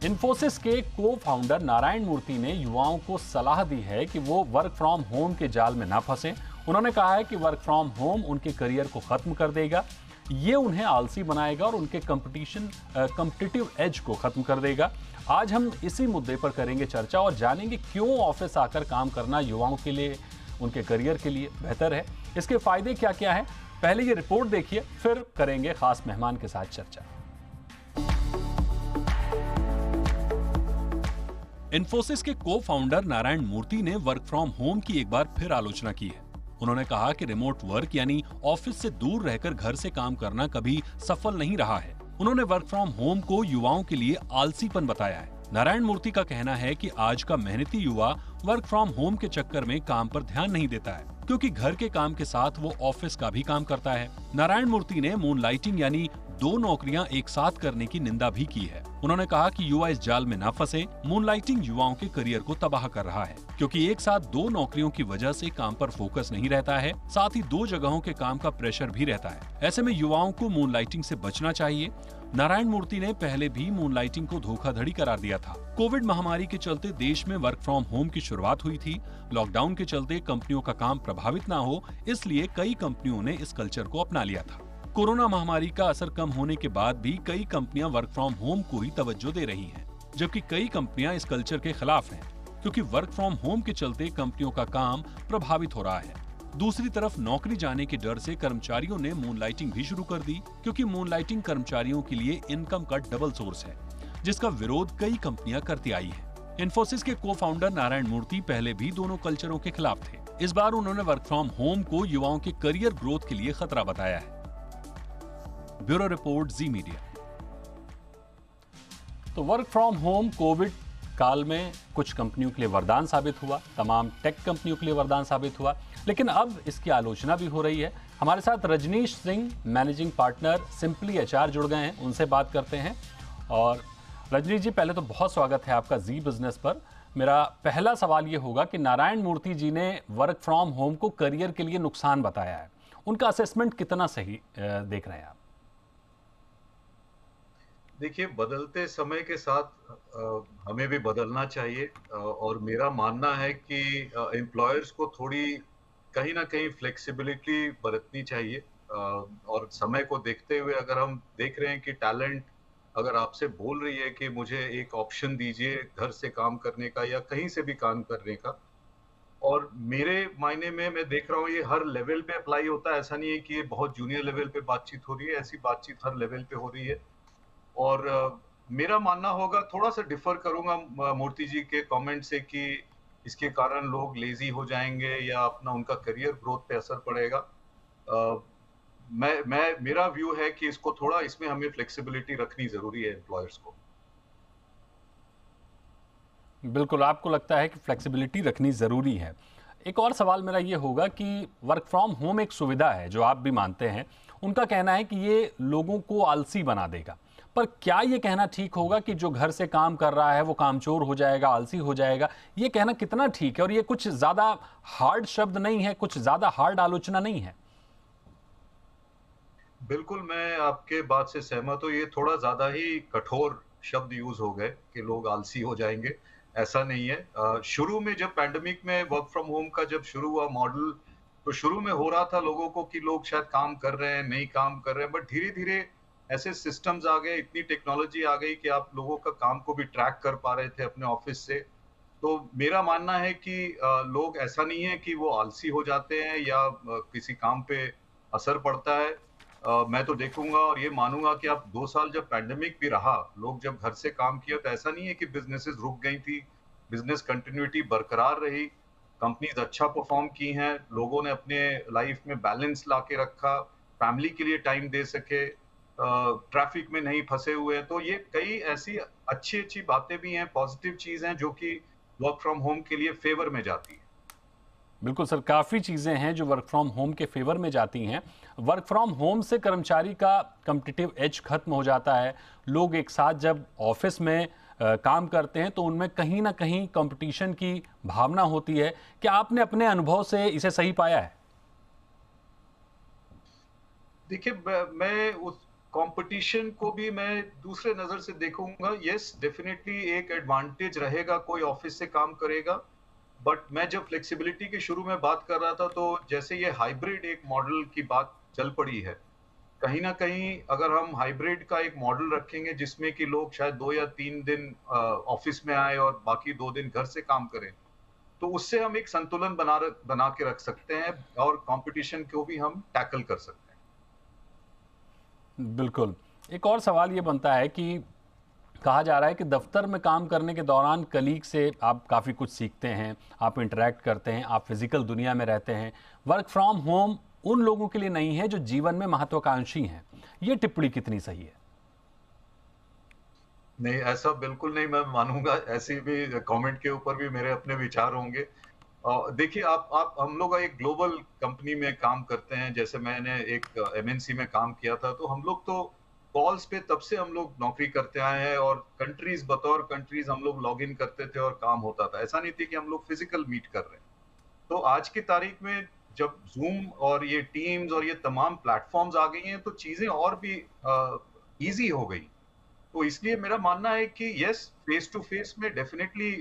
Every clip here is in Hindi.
इन्फोसिस के को फाउंडर नारायण मूर्ति ने युवाओं को सलाह दी है कि वो वर्क फ्रॉम होम के जाल में ना फंसें। उन्होंने कहा है कि वर्क फ्रॉम होम उनके करियर को खत्म कर देगा, ये उन्हें आलसी बनाएगा और उनके कॉम्पिटिटिव एज को खत्म कर देगा। आज हम इसी मुद्दे पर करेंगे चर्चा और जानेंगे क्यों ऑफिस आकर काम करना युवाओं के लिए, उनके करियर के लिए बेहतर है, इसके फायदे क्या क्या हैं। पहले ये रिपोर्ट देखिए, फिर करेंगे खास मेहमान के साथ चर्चा। इन्फोसिस के को फाउंडर नारायण मूर्ति ने वर्क फ्रॉम होम की एक बार फिर आलोचना की है। उन्होंने कहा कि रिमोट वर्क यानी ऑफिस से दूर रहकर घर से काम करना कभी सफल नहीं रहा है। उन्होंने वर्क फ्रॉम होम को युवाओं के लिए आलसीपन बताया है। नारायण मूर्ति का कहना है कि आज का मेहनती युवा वर्क फ्रॉम होम के चक्कर में काम पर ध्यान नहीं देता है, क्योंकि घर के काम के साथ वो ऑफिस का भी काम करता है। नारायण मूर्ति ने मूनलाइटिंग यानी दो नौकरियां एक साथ करने की निंदा भी की है। उन्होंने कहा कि युवा इस जाल में न फंसे। मूनलाइटिंग युवाओं के करियर को तबाह कर रहा है, क्योंकि एक साथ दो नौकरियों की वजह से काम पर फोकस नहीं रहता है, साथ ही दो जगहों के काम का प्रेशर भी रहता है। ऐसे में युवाओं को मूनलाइटिंग से बचना चाहिए। नारायण मूर्ति ने पहले भी मूनलाइटिंग को धोखाधड़ी करार दिया था। कोविड महामारी के चलते देश में वर्क फ्रॉम होम की शुरुआत हुई थी। लॉकडाउन के चलते कंपनियों का काम प्रभावित न हो, इसलिए कई कंपनियों ने इस कल्चर को अपना लिया था। कोरोना महामारी का असर कम होने के बाद भी कई कंपनियां वर्क फ्रॉम होम को ही तवज्जो दे रही हैं, जबकि कई कंपनियां इस कल्चर के खिलाफ हैं, क्योंकि वर्क फ्रॉम होम के चलते कंपनियों का काम प्रभावित हो रहा है। दूसरी तरफ नौकरी जाने के डर से कर्मचारियों ने मूनलाइटिंग भी शुरू कर दी, क्योंकि मूनलाइटिंग कर्मचारियों के लिए इनकम का डबल सोर्स है, जिसका विरोध कई कंपनियां करती आई हैं। इन्फोसिस के को फाउंडर नारायण मूर्ति पहले भी दोनों कल्चरों के खिलाफ थे। इस बार उन्होंने वर्क फ्रॉम होम को युवाओं के करियर ग्रोथ के लिए खतरा बताया है। ब्यूरो रिपोर्ट, जी मीडिया। तो वर्क फ्रॉम होम कोविड काल में कुछ कंपनियों के लिए वरदान साबित हुआ, तमाम टेक कंपनियों के लिए वरदान साबित हुआ, लेकिन अब इसकी आलोचना भी हो रही है। हमारे साथ Rajneesh Singh, managing partner simply HR जुड़ गए हैं, उनसे बात करते हैं। और रजनीश जी, पहले तो बहुत स्वागत है आपका जी बिजनेस पर। मेरा पहला सवाल ये होगा कि नारायण मूर्ति जी ने वर्क फ्रॉम होम को करियर के लिए नुकसान बताया है, उनका असेसमेंट कितना सही देख रहे हैं आप? देखिए, बदलते समय के साथ हमें भी बदलना चाहिए, और मेरा मानना है कि एम्प्लॉयर्स को थोड़ी कहीं ना कहीं फ्लेक्सिबिलिटी बरतनी चाहिए। और समय को देखते हुए अगर हम देख रहे हैं कि टैलेंट अगर आपसे बोल रही है कि मुझे एक ऑप्शन दीजिए घर से काम करने का या कहीं से भी काम करने का, और मेरे मायने में मैं देख रहा हूँ ये हर लेवल पे अप्लाई होता है। ऐसा नहीं है कि ये बहुत जूनियर लेवल पे बातचीत हो रही है, ऐसी बातचीत हर लेवल पे हो रही है। और मेरा मानना होगा, थोड़ा सा डिफर करूंगा मूर्ति जी के कमेंट से, कि इसके कारण लोग लेजी हो जाएंगे या अपना उनका करियर ग्रोथ पे असर पड़ेगा। मेरा व्यू है कि इसको थोड़ा, इसमें हमें फ्लेक्सिबिलिटी रखनी जरूरी है एम्प्लॉयर्स को। बिल्कुल, आपको लगता है कि फ्लेक्सिबिलिटी रखनी ज़रूरी है। एक और सवाल मेरा ये होगा कि वर्क फ्रॉम होम एक सुविधा है जो आप भी मानते हैं, उनका कहना है कि ये लोगों को आलसी बना देगा, पर क्या ये कहना ठीक होगा कि जो घर से काम कर रहा है वो कामचोर हो जाएगा, आलसी हो जाएगा? ये कहना कितना ठीक है? और ये कुछ ज़्यादा हार्ड शब्द नहीं है, कुछ ज़्यादा हार्ड आलोचना नहीं है? बिल्कुल, मैं आपके बात से सहमत हूँ। ये थोड़ा ज्यादा ही कठोर शब्द यूज हो गए कि लोग आलसी हो जाएंगे। ऐसा नहीं है। शुरू में जब पैंडेमिक में वर्क फ्रॉम होम का जब शुरू हुआ मॉडल, तो शुरू में हो रहा था लोगों को कि लोग शायद काम कर रहे हैं, नहीं काम कर रहे हैं, बट धीरे धीरे ऐसे सिस्टम्स आ गए, इतनी टेक्नोलॉजी आ गई कि आप लोगों का काम को भी ट्रैक कर पा रहे थे अपने ऑफिस से। तो मेरा मानना है कि लोग, ऐसा नहीं है कि वो आलसी हो जाते हैं या किसी काम पे असर पड़ता है। मैं तो देखूंगा और ये मानूंगा कि आप 2 साल जब पैंडेमिक भी रहा, लोग जब घर से काम किया, तो ऐसा नहीं है कि बिजनेसेस रुक गई थी। बिजनेस कंटिन्यूटी बरकरार रही, कंपनीज अच्छा परफॉर्म की हैं, लोगों ने अपने लाइफ में बैलेंस ला के रखा, फैमिली के लिए टाइम दे सके, ट्रैफिक में नहीं फंसे हुए हैं। तो ये कई ऐसी अच्छी अच्छी बातें भी हैं, पॉजिटिव चीज हैं, जो कि वर्क फ्रॉम होम के लिए फेवर में जाती है। बिल्कुल सर, काफ़ी चीज़ें हैं जो वर्क फ्रॉम होम के फेवर में जाती हैं। वर्क फ्रॉम होम से कर्मचारी का कॉम्पिटिटिव एज खत्म हो जाता है। लोग एक साथ जब ऑफिस में काम करते हैं तो उनमें कहीं ना कहीं कंपटीशन की भावना होती है। क्या आपने अपने अनुभव से इसे सही पाया है? देखिए, मैं कंपटीशन को भी मैं दूसरे नजर से देखूंगा। यस, डेफिनेटली एक एडवांटेज रहेगा, कोई ऑफिस से काम करेगा। बट मैं जब फ्लेक्सिबिलिटी की शुरू में बात कर रहा था, तो जैसे ये हाइब्रिड एक मॉडल की बात चल पड़ी है, कहीं ना कहीं अगर हम हाइब्रिड का एक मॉडल रखेंगे जिसमें कि लोग शायद 2 या 3 दिन ऑफिस में आए और बाकी 2 दिन घर से काम करें, तो उससे हम एक संतुलन बना के रख सकते हैं और कंपटीशन को भी हम टैकल कर सकते हैं। बिल्कुल। एक और सवाल ये बनता है कि कहा जा रहा है कि दफ्तर में काम करने के दौरान कलीग से आप काफ़ी कुछ सीखते हैं, आप इंटरैक्ट करते हैं, आप फिजिकल दुनिया में रहते हैं। वर्क फ्रॉम होम उन लोगों के लिए नहीं है जो जीवन में महत्वाकांक्षी हैं। ये टिप्पणी कितनी सही है? नहीं, ऐसा बिल्कुल नहीं मैं मानूंगा। ऐसी भी कमेंट के ऊपर भी मेरे अपने विचार होंगे। देखिए, आप हम लोग एक ग्लोबल कंपनी में काम करते हैं। जैसे मैंने एक एमएनसी में काम किया था, तो हम लोग तो कॉल्स पे तब से हम लोग नौकरी करते आए हैं और कंट्रीज बतौर कंट्रीज हम लोग लॉग इन करते थे और काम होता था। ऐसा नहीं थी कि हम लोग फिजिकल मीट कर रहे हैं। तो आज की तारीख में जब जूम और ये टीम्स और ये तमाम प्लेटफॉर्म्स आ गई हैं, तो चीजें और भी इजी हो गई। तो इसलिए मेरा मानना है कि यस, फेस टू फेस में डेफिनेटली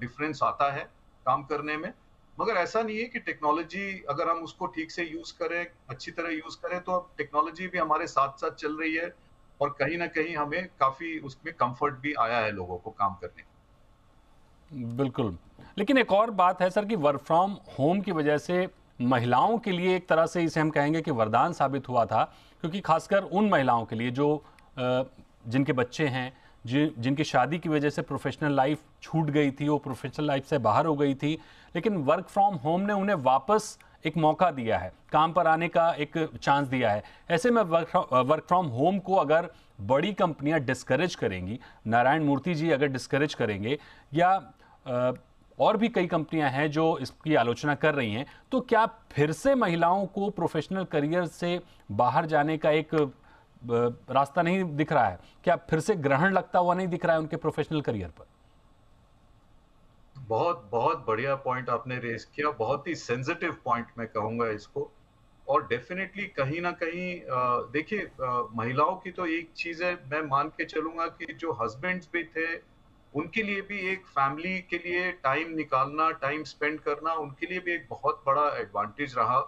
डिफरेंस आता है काम करने में। मगर ऐसा नहीं है कि टेक्नोलॉजी अगर हम उसको ठीक से यूज करें, अच्छी तरह यूज करें, तो अब टेक्नोलॉजी भी हमारे साथ साथ चल रही है और कहीं ना कहीं हमें काफी उसमें कंफर्ट भी आया है लोगों को काम करने में। बिल्कुल। लेकिन एक और बात है सर कि वर्क फ्रॉम होम की वजह से महिलाओं के लिए एक तरह से इसे हम कहेंगे कि वरदान साबित हुआ था, क्योंकि खासकर उन महिलाओं के लिए जो जिनके बच्चे हैं, जिनकी शादी की वजह से प्रोफेशनल लाइफ छूट गई थी, वो प्रोफेशनल लाइफ से बाहर हो गई थी, लेकिन वर्क फ्रॉम होम ने उन्हें वापस एक मौका दिया है, काम पर आने का एक चांस दिया है। ऐसे में वर्क फ्रॉम होम को अगर बड़ी कंपनियां डिस्करेज करेंगी, नारायण मूर्ति जी अगर डिस्करेज करेंगे, या और भी कई कंपनियां हैं जो इसकी आलोचना कर रही हैं, तो क्या फिर से महिलाओं को प्रोफेशनल करियर से बाहर जाने का एक रास्ता नहीं दिख रहा है? क्या फिर से ग्रहण लगता हुआ नहीं दिख रहा है उनके प्रोफेशनल करियर पर? बहुत बहुत बढ़िया पॉइंट आपने रेज किया, बहुत ही सेंसिटिव पॉइंट मैं कहूंगा इसको। और डेफिनेटली कहीं ना कहीं देखिए, महिलाओं की तो एक चीज है, मैं मान के चलूंगा कि जो हस्बैंड्स भी थे, उनके लिए भी एक फैमिली के लिए टाइम निकालना, टाइम स्पेंड करना उनके लिए भी एक बहुत बड़ा एडवांटेज रहा।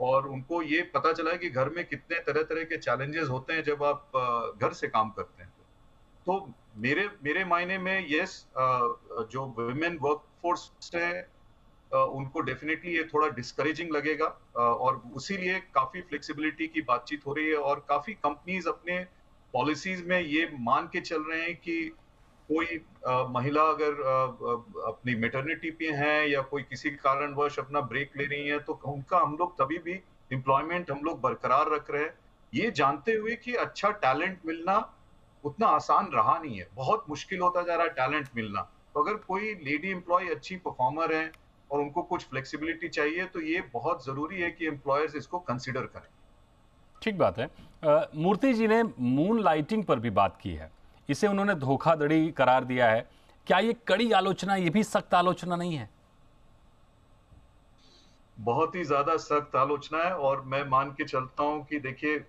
और उनको ये पता चला है कि घर में कितने तरह तरह के चैलेंजेस होते हैं जब आप घर से काम करते हैं। तो मेरे मेरे मायने में यस, जो वुमेन वर्कफोर्स है, उनको डेफिनेटली ये थोड़ा डिस्करेजिंग लगेगा। और उसीलिए काफी फ्लेक्सिबिलिटी की बातचीत हो रही है और काफी कंपनीज अपने पॉलिसीज में ये मान के चल रहे हैं कि कोई महिला अगर अपनी मैटरनिटी पे है या कोई किसी कारणवश अपना ब्रेक ले रही है, तो उनका हम लोग तभी भी एम्प्लॉयमेंट हम लोग बरकरार रख रहे हैं, ये जानते हुए कि अच्छा टैलेंट मिलना उतना आसान रहा नहीं है, बहुत मुश्किल होता जा रहा है टैलेंट मिलना। तो अगर कोई लेडी एम्प्लॉय अच्छी परफॉर्मर है और उनको कुछ फ्लेक्सिबिलिटी चाहिए, तो ये बहुत जरूरी है कि एम्प्लॉयर्स इसको कंसिडर करें। ठीक बात है। मूर्ति जी ने मून लाइटिंग पर भी बात की है, इसे उन्होंने धोखाधड़ी करार दिया है। क्या ये कड़ी आलोचना, ये भी सख्त आलोचना नहीं है? बहुत ही ज्यादा सख्त आलोचना है और मैं मान के चलता हूं कि देखिए,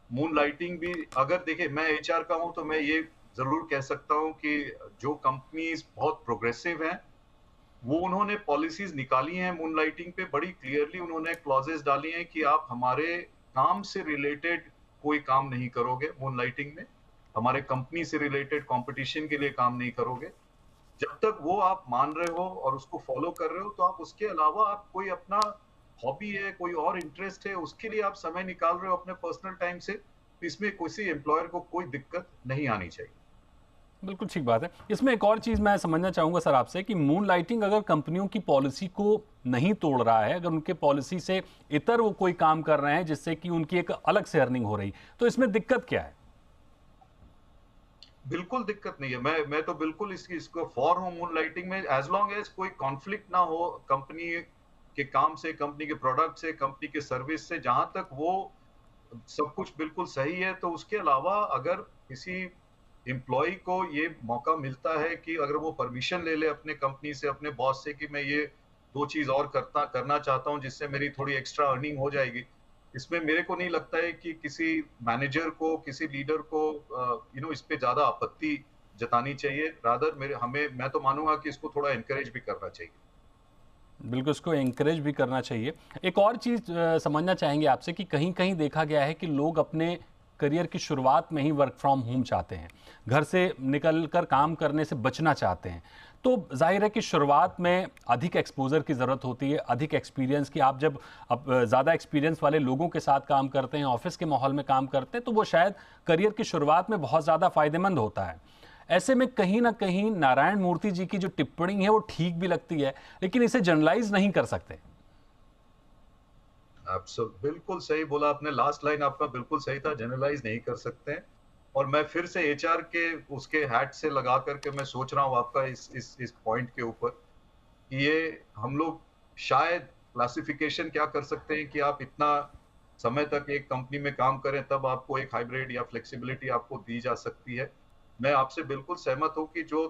मून लाइटिंग भी, अगर देखिए मैं एचआर का हूं तो मैं ये जरूर कह सकता हूं कि जो कंपनीज बहुत प्रोग्रेसिव हैं, वो उन्होंने पॉलिसीज निकाली हैं मून लाइटिंग पे, बड़ी क्लियरली उन्होंने क्लॉजेस डाली हैं कि आप हमारे काम से रिलेटेड कोई काम नहीं करोगे मून लाइटिंग में, हमारे कंपनी से रिलेटेड कंपटीशन के लिए काम नहीं करोगे। जब तक वो आप मान रहे हो और उसको फॉलो कर रहे हो, तो आप उसके अलावा आप कोई अपना हॉबी है, कोई और इंटरेस्ट है, उसके लिए आप समय निकाल रहे हो अपने पर्सनल टाइम से, तो इसमें किसी एम्प्लॉयर को कोई दिक्कत नहीं आनी चाहिए। बिल्कुल ठीक बात है। इसमें एक और चीज़ मैं समझना चाहूँगा सर आपसे कि मून लाइटिंग अगर कंपनियों की पॉलिसी को नहीं तोड़ रहा है, अगर उनके पॉलिसी से इतर वो कोई काम कर रहे हैं जिससे कि उनकी एक अलग से अर्निंग हो रही, तो इसमें दिक्कत क्या है? बिल्कुल दिक्कत नहीं है। मैं तो बिल्कुल इसको फॉर हूँ मून लाइटिंग में, एज लॉन्ग एज कोई कॉन्फ्लिक्ट ना हो कंपनी के काम से, कंपनी के प्रोडक्ट से, कंपनी के सर्विस से, जहां तक वो सब कुछ बिल्कुल सही है। तो उसके अलावा अगर किसी एम्प्लॉय को ये मौका मिलता है कि अगर वो परमिशन ले ले अपने कंपनी से, अपने बॉस से, कि मैं ये दो चीज और करना चाहता हूँ जिससे मेरी थोड़ी एक्स्ट्रा अर्निंग हो जाएगी, इसमें मेरे को नहीं लगता है कि किसी मैनेजर को, किसी लीडर को इस पे ज़्यादा आपत्ति जतानी चाहिए। रादर मैं तो मानूँगा कि इसको थोड़ा एनकरेज भी करना चाहिए। बिल्कुल, उसको एनकरेज भी करना चाहिए। एक और चीज़ समझना चाहेंगे आपसे कि कहीं-कहीं देखा गया है कि लोग अपने करियर की शुरुआत में ही वर्क फ्रॉम होम चाहते हैं, घर से निकल कर काम करने से बचना चाहते हैं। तो ज़ाहिर है कि शुरुआत में अधिक एक्सपोज़र की ज़रूरत होती है, अधिक एक्सपीरियंस की। आप जब ज़्यादा एक्सपीरियंस वाले लोगों के साथ काम करते हैं, ऑफ़िस के माहौल में काम करते हैं, तो वो शायद करियर की शुरुआत में बहुत ज़्यादा फ़ायदेमंद होता है। ऐसे में कहीं न कहीं नारायण मूर्ति जी की जो टिप्पणी है वो ठीक भी लगती है, लेकिन इसे जनरलाइज़ नहीं कर सकते। बिल्कुल सही बोला आपने, लास्ट लाइन आपका बिल्कुल सही था, जनरलाइज़ नहीं कर सकते हैं। और मैं फिर से एचआर के उसके हैट से लगा कर के मैं सोच रहा हूँ आपका इस पॉइंट के ऊपर कि ये हम लोग शायद क्लासिफिकेशन क्या कर सकते हैं कि आप इतना समय तक एक कंपनी में काम करें तब आपको एक हाइब्रिड या फ्लेक्सिबिलिटी आपको दी जा सकती है। मैं आपसे बिल्कुल सहमत हूँ कि जो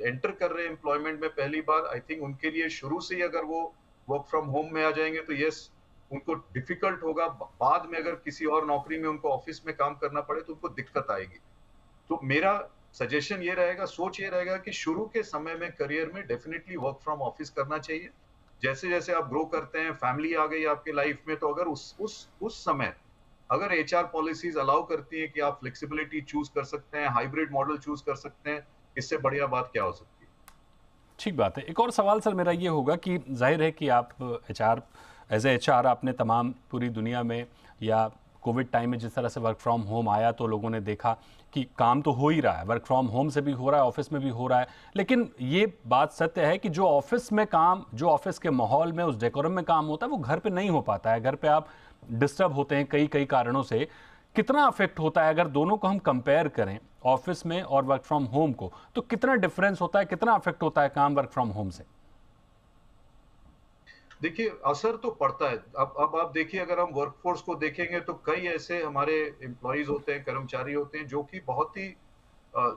एंटर कर रहे हैं एम्प्लॉयमेंट में पहली बार, आई थिंक उनके लिए शुरू से ही अगर वो वर्क फ्रॉम होम में आ जाएंगे तो यस, उनको डिफिकल्ट होगा। बाद में अगर किसी और नौकरी में उनको ऑफिस में काम करना पड़े तो उनको दिक्कत आएगी। तो मेरा सजेशन ये रहेगा, सोच ये रहेगा कि शुरू के समय में करियर में डेफिनेटली वर्क फ्रॉम ऑफिस करना चाहिए। जैसे-जैसे आप ग्रो करते हैं, फैमिली आ गई आपके लाइफ में, तो अगर उस समय अगर एचआर पॉलिसीज अलाउ करती हैं कि आप फ्लेक्सिबिलिटी चूज़ कर सकते हैं, हाइब्रिड मॉडल चूज़ कर सकते हैं, इससे बढ़िया बात क्या हो सकती है? ठीक बात है। एक और सवाल सर मेरा ये होगा कि ज़ाहिर है कि आप एचआर एज़ ए एचआर आपने तमाम पूरी दुनिया में या कोविड टाइम में जिस तरह से वर्क फ्रॉम होम आया तो लोगों ने देखा कि काम तो हो ही रहा है, वर्क फ्रॉम होम से भी हो रहा है, ऑफिस में भी हो रहा है। लेकिन ये बात सत्य है कि जो ऑफिस में काम, जो ऑफिस के माहौल में, उस डेकोरम में काम होता है, वो घर पे नहीं हो पाता है। घर पे आप डिस्टर्ब होते हैं कई कई कारणों से। कितना अफेक्ट होता है अगर दोनों को हम कंपेयर करें, ऑफिस में और वर्क फ्रॉम होम को, तो कितना डिफरेंस होता है, कितना अफेक्ट होता है काम वर्क फ्रॉम होम से? देखिए, असर तो पड़ता है। अब आप देखिए, अगर हम वर्कफ़ोर्स को देखेंगे तो कई ऐसे हमारे एम्प्लॉइज़ होते हैं, कर्मचारी होते हैं जो कि बहुत ही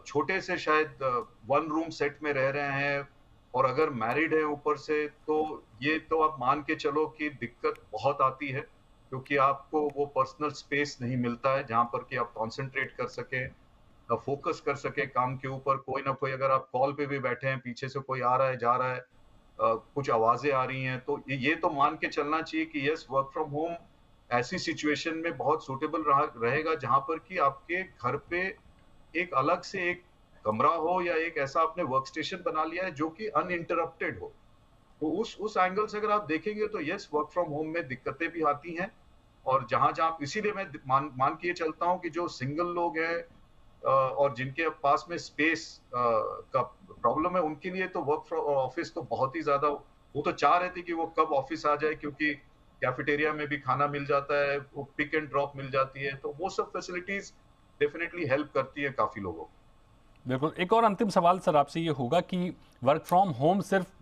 छोटे से शायद वन रूम सेट में रह रहे हैं, और अगर मैरिड हैं ऊपर से तो ये तो आप मान के चलो कि दिक्कत बहुत आती है, क्योंकि आपको वो पर्सनल स्पेस नहीं मिलता है जहाँ पर कि आप कॉन्संट्रेट कर सकें, फ़ोकस कर सकें काम के ऊपर। कोई ना कोई, अगर आप कॉल पे भी बैठे हैं, पीछे से कोई आ रहा है, जा रहा है, कुछ आवाज़ें आ रही हैं, तो ये तो मान के चलना चाहिए कि यस, वर्क फ्रॉम होम ऐसी सिचुएशन में बहुत सूटेबल रहेगा जहाँ पर कि आपके घर पे एक अलग से एक कमरा हो या एक ऐसा आपने वर्क स्टेशन बना लिया है जो कि अनइंटरप्टेड हो। तो उस एंगल से अगर आप देखेंगे तो यस, वर्क फ्रॉम होम में दिक्कतें भी आती हैं। और जहाँ-जहाँ, इसीलिए मैं मान मान के ये चलता हूँ कि जो सिंगल लोग हैं और जिनके पास में स्पेस का प्रॉब्लम है, उनके लिए तो वर्क फ्रॉम ऑफिस तो बहुत ही ज़्यादा, वो तो चाह रहे थे कि वो कब ऑफिस आ जाए, क्योंकि कैफेटेरिया में भी खाना मिल जाता है, वो पिक एंड ड्रॉप मिल जाती है, तो वो सब फैसिलिटीज़ डेफिनिटली हेल्प करती है काफ़ी लोगों को। बिल्कुल। एक और अंतिम सवाल सर आपसे ये होगा कि वर्क फ्रॉम होम सिर्फ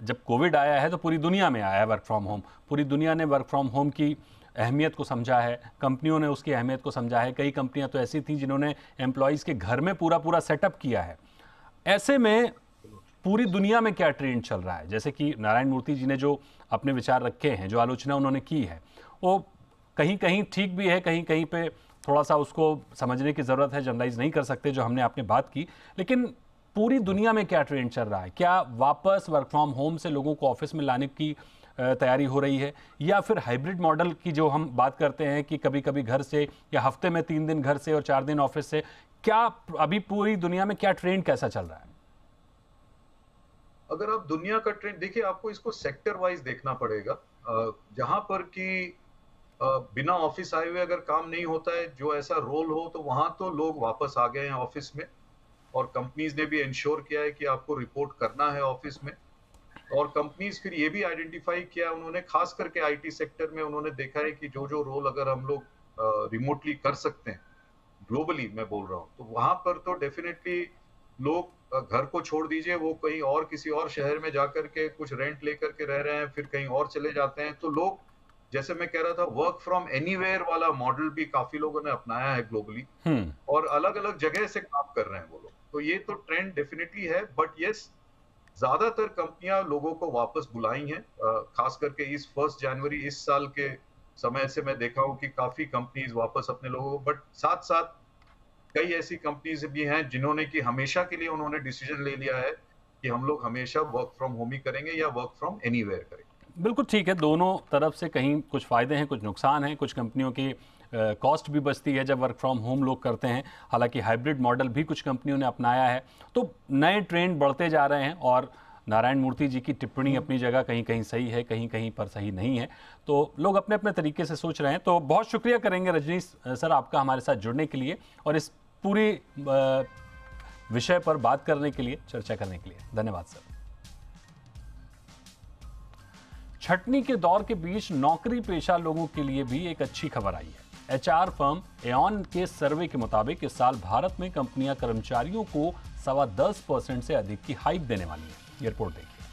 जब कोविड आया है तो पूरी दुनिया में आया है वर्क फ्रॉम होम। पूरी दुनिया ने वर्क फ्रॉम होम की अहमियत को समझा है, कंपनियों ने उसकी अहमियत को समझा है। कई कंपनियां तो ऐसी थी जिन्होंने एम्प्लॉयज़ के घर में पूरा पूरा सेटअप किया है। ऐसे में पूरी दुनिया में क्या ट्रेंड चल रहा है? जैसे कि नारायण मूर्ति जी ने जो अपने विचार रखे हैं, जो आलोचना उन्होंने की है, वो कहीं कहीं ठीक भी है, कहीं कहीं पे थोड़ा सा उसको समझने की ज़रूरत है, जनरलाइज नहीं कर सकते जो हमने आपने बात की। लेकिन पूरी दुनिया में क्या ट्रेंड चल रहा है? क्या वापस वर्क फ्रॉम होम से लोगों को ऑफिस में लाने की तैयारी हो रही है, या फिर हाइब्रिड मॉडल की जो हम बात करते हैं कि कभी कभी घर से, या हफ्ते में 3 दिन घर से और 4 दिन ऑफिस से? क्या अभी पूरी दुनिया में क्या ट्रेंड कैसा चल रहा है? अगर आप दुनिया का ट्रेंड देखिए, आपको इसको सेक्टर वाइज देखना पड़ेगा। जहाँ पर कि बिना ऑफिस आए हुए अगर काम नहीं होता है, जो ऐसा रोल हो, तो वहां तो लोग वापस आ गए हैं ऑफिस में। और कंपनीज ने भी इंश्योर किया है कि आपको रिपोर्ट करना है ऑफिस में। और कंपनीज फिर ये भी आइडेंटिफाई किया उन्होंने, खास करके आईटी सेक्टर में उन्होंने देखा है कि जो जो रोल अगर हम लोग रिमोटली कर सकते हैं, ग्लोबली मैं बोल रहा हूँ, तो वहां पर तो डेफिनेटली लोग घर को छोड़ दीजिए, वो कहीं और किसी और शहर में जाकर के कुछ रेंट लेकर के रह रहे हैं, फिर कहीं और चले जाते हैं। तो लोग, जैसे मैं कह रहा था, वर्क फ्रॉम एनीवेयर वाला मॉडल भी काफी लोगों ने अपनाया है ग्लोबली, हम्म। और अलग अलग जगह से काम कर रहे हैं वो लोग। तो ये तो ट्रेंड डेफिनेटली है, बट यस, ज्यादातर कंपनियां लोगों को वापस बुलाई हैं, खास करके इस 1 जनवरी इस साल के समय से मैं देखा हूँ कि काफी कंपनीज वापस अपने लोगों को, बट साथ साथ कई ऐसी कंपनीज भी हैं जिन्होंने कि हमेशा के लिए उन्होंने डिसीजन ले लिया है कि हम लोग हमेशा वर्क फ्रॉम होम ही करेंगे या वर्क फ्रॉम एनीवेयर करेंगे। बिल्कुल ठीक है, दोनों तरफ से कहीं कुछ फ़ायदे हैं, कुछ नुकसान हैं। कुछ कंपनियों की कॉस्ट भी बचती है जब वर्क फ्रॉम होम लोग करते हैं। हालांकि हाइब्रिड मॉडल भी कुछ कंपनियों ने अपनाया है। तो नए ट्रेंड बढ़ते जा रहे हैं और नारायण मूर्ति जी की टिप्पणी अपनी जगह कहीं कहीं सही है, कहीं कहीं पर सही नहीं है। तो लोग अपने अपने तरीके से सोच रहे हैं। तो बहुत शुक्रिया करेंगे रजनीश सर आपका हमारे साथ जुड़ने के लिए और इस पूरी विषय पर बात करने के लिए, चर्चा करने के लिए धन्यवाद सर। छटनी के दौर के बीच नौकरी पेशा लोगों के लिए भी एक अच्छी खबर आई है। एचआर फर्म एऑन के सर्वे के मुताबिक इस साल भारत में कंपनियां कर्मचारियों को 10.25% से अधिक की हाइक देने वाली है। ये रिपोर्ट देखिए।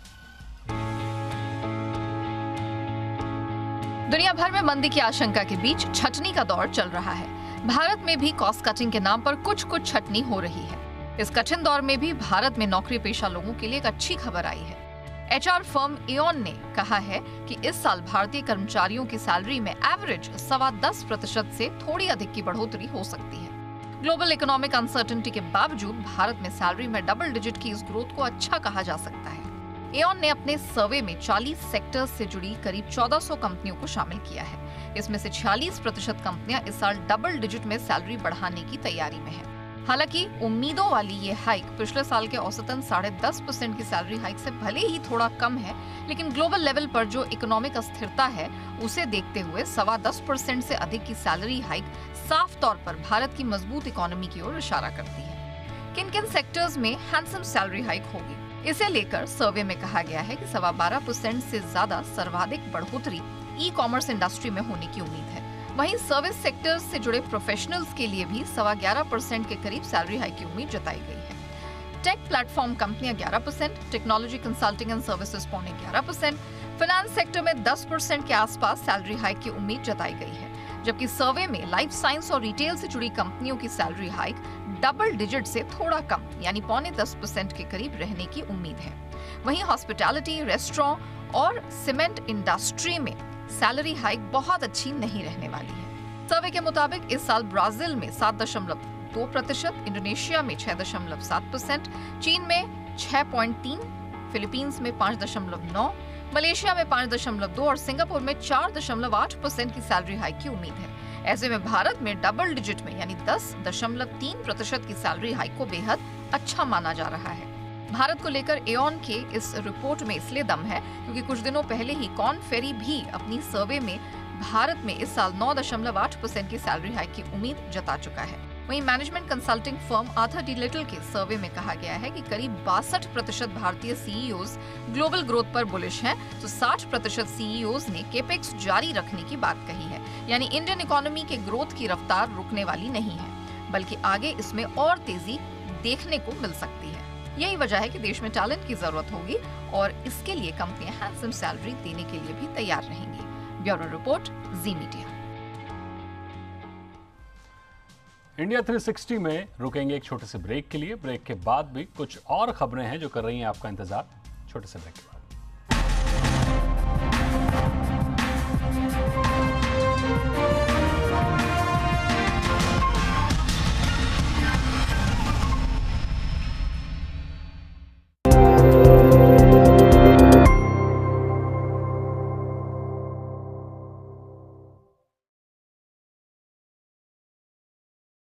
दुनिया भर में मंदी की आशंका के बीच छटनी का दौर चल रहा है। भारत में भी कॉस्ट कटिंग के नाम पर कुछ छटनी हो रही है। इस कठिन दौर में भी भारत में नौकरी पेशा लोगों के लिए एक अच्छी खबर आई है। एचआर फर्म एऑन ने कहा है कि इस साल भारतीय कर्मचारियों की सैलरी में एवरेज 10.25% से थोड़ी अधिक की बढ़ोतरी हो सकती है। ग्लोबल इकोनॉमिक अनसर्टेनिटी के बावजूद भारत में सैलरी में डबल डिजिट की इस ग्रोथ को अच्छा कहा जा सकता है। एऑन ने अपने सर्वे में 40 सेक्टर्स से जुड़ी करीब 1400 कंपनियों को शामिल किया है। इसमें से 46% कंपनियां इस साल डबल डिजिट में सैलरी बढ़ाने की तैयारी में है। हालांकि उम्मीदों वाली ये हाइक पिछले साल के औसतन 10.5% की सैलरी हाइक से भले ही थोड़ा कम है, लेकिन ग्लोबल लेवल पर जो इकोनॉमिक अस्थिरता है उसे देखते हुए 10.25% से अधिक की सैलरी हाइक साफ तौर पर भारत की मजबूत इकोनॉमी की ओर इशारा करती है। किन किन सेक्टर्स में हैंडसम सैलरी हाइक होगी, इसे लेकर सर्वे में कहा गया है कि 12.25% से ज्यादा सर्वाधिक बढ़ोतरी ई कॉमर्स इंडस्ट्री में होने की उम्मीद है। वहीं सर्विस सेक्टर्स से जुड़े प्रोफेशनल्स के लिए भी 11.25% के करीब सैलरी हाइक की उम्मीद जताई गई है। टेक प्लेटफॉर्म कंपनियां 11%, technology consulting and services 11%, finance sector में 10% के आसपास सैलरी हाइक की उम्मीद जताई गई है। जबकि सर्वे में लाइफ साइंस और रिटेल से जुड़ी कंपनियों की सैलरी हाइक डबल डिजिट से थोड़ा कम यानी 9.25% के करीब रहने की उम्मीद है। वहीं हॉस्पिटैलिटी, रेस्टोरेंट और सीमेंट इंडस्ट्री में सैलरी हाइक बहुत अच्छी नहीं रहने वाली है। सर्वे के मुताबिक इस साल ब्राजील में 7.2%, इंडोनेशिया में 6.7%, चीन में 6.3%, फिलीपींस में 5.9%, मलेशिया में 5.2% और सिंगापुर में 4.8% की सैलरी हाइक की उम्मीद है। ऐसे में भारत में डबल डिजिट में यानी 10.3% की सैलरी हाइक को बेहद अच्छा माना जा रहा है। भारत को लेकर एऑन के इस रिपोर्ट में इसलिए दम है क्योंकि कुछ दिनों पहले ही कॉर्न फेरी भी अपनी सर्वे में भारत में इस साल 9.8% की सैलरी हाइक की उम्मीद जता चुका है। वहीं management consulting firm Arthur D little के सर्वे में कहा गया है कि करीब 62% भारतीय सीईओज ग्लोबल ग्रोथ पर बुलिश हैं, तो 60% सीईओज ने केपेक्स जारी रखने की बात कही है। यानी इंडियन इकोनॉमी के ग्रोथ की रफ्तार रुकने वाली नहीं है, बल्कि आगे इसमें और तेजी देखने को मिल सकती है। यही वजह है कि देश में टैलेंट की जरूरत होगी और इसके लिए कंपनियां हैंडसम सैलरी देने के लिए भी तैयार रहेंगी। ब्यूरो रिपोर्ट, जी मीडिया। इंडिया 360 में रुकेंगे एक छोटे से ब्रेक के लिए। ब्रेक के बाद भी कुछ और खबरें हैं जो कर रही हैं आपका इंतजार। छोटे से ब्रेक के बाद